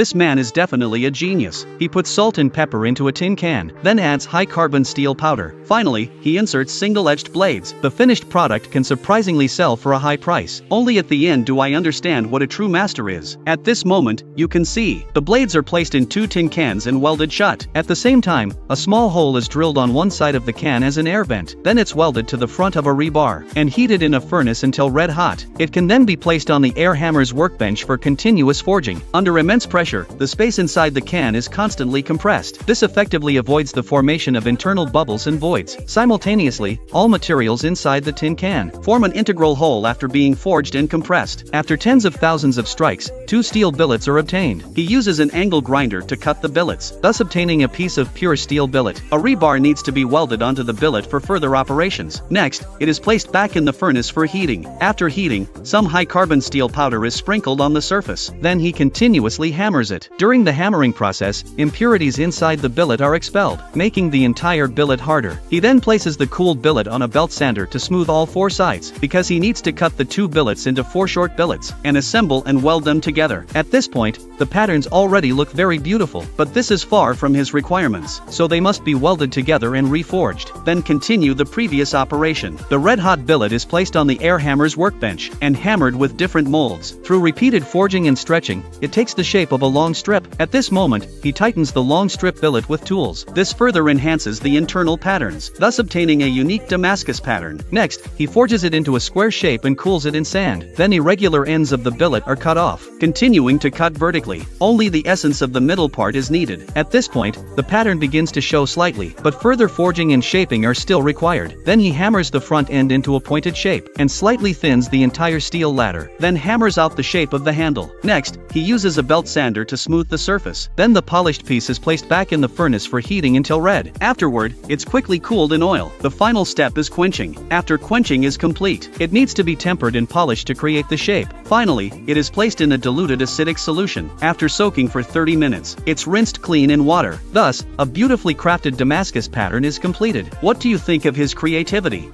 This man is definitely a genius. He puts salt and pepper into a tin can, then adds high-carbon steel powder. Finally, he inserts single-edged blades. The finished product can surprisingly sell for a high price. Only at the end do I understand what a true master is. At this moment, you can see, the blades are placed in 2 tin cans and welded shut. At the same time, a small hole is drilled on one side of the can as an air vent. Then it's welded to the front of a rebar and heated in a furnace until red hot. It can then be placed on the air hammer's workbench for continuous forging. Under immense pressure, the space inside the can is constantly compressed. This effectively avoids the formation of internal bubbles and voids. Simultaneously, all materials inside the tin can form an integral whole after being forged and compressed. After tens of thousands of strikes, 2 steel billets are obtained. He uses an angle grinder to cut the billets, thus obtaining a piece of pure steel billet. A rebar needs to be welded onto the billet for further operations. Next, it is placed back in the furnace for heating. After heating, some high-carbon steel powder is sprinkled on the surface. Then he continuously hammers it. During the hammering process, impurities inside the billet are expelled, making the entire billet harder. He then places the cooled billet on a belt sander to smooth all 4 sides, because he needs to cut the 2 billets into 4 short billets, and assemble and weld them together. At this point, the patterns already look very beautiful, but this is far from his requirements, so they must be welded together and reforged. Then continue the previous operation. The red-hot billet is placed on the air hammer's workbench, and hammered with different molds. Through repeated forging and stretching, it takes the shape of a long strip. At this moment, he tightens the long strip billet with tools. This further enhances the internal patterns, thus obtaining a unique Damascus pattern. Next, he forges it into a square shape and cools it in sand. Then irregular ends of the billet are cut off. Continuing to cut vertically, only the essence of the middle part is needed. At this point, the pattern begins to show slightly, but further forging and shaping are still required. Then he hammers the front end into a pointed shape, and slightly thins the entire steel ladder. Then hammers out the shape of the handle. Next, he uses a belt sander to smooth the surface. Then the polished piece is placed back in the furnace for heating until red. Afterward, it's quickly cooled in oil. The final step is quenching. After quenching is complete, it needs to be tempered and polished to create the shape. Finally, it is placed in a diluted acidic solution. After soaking for 30 minutes, it's rinsed clean in water. Thus, a beautifully crafted Damascus pattern is completed. What do you think of his creativity?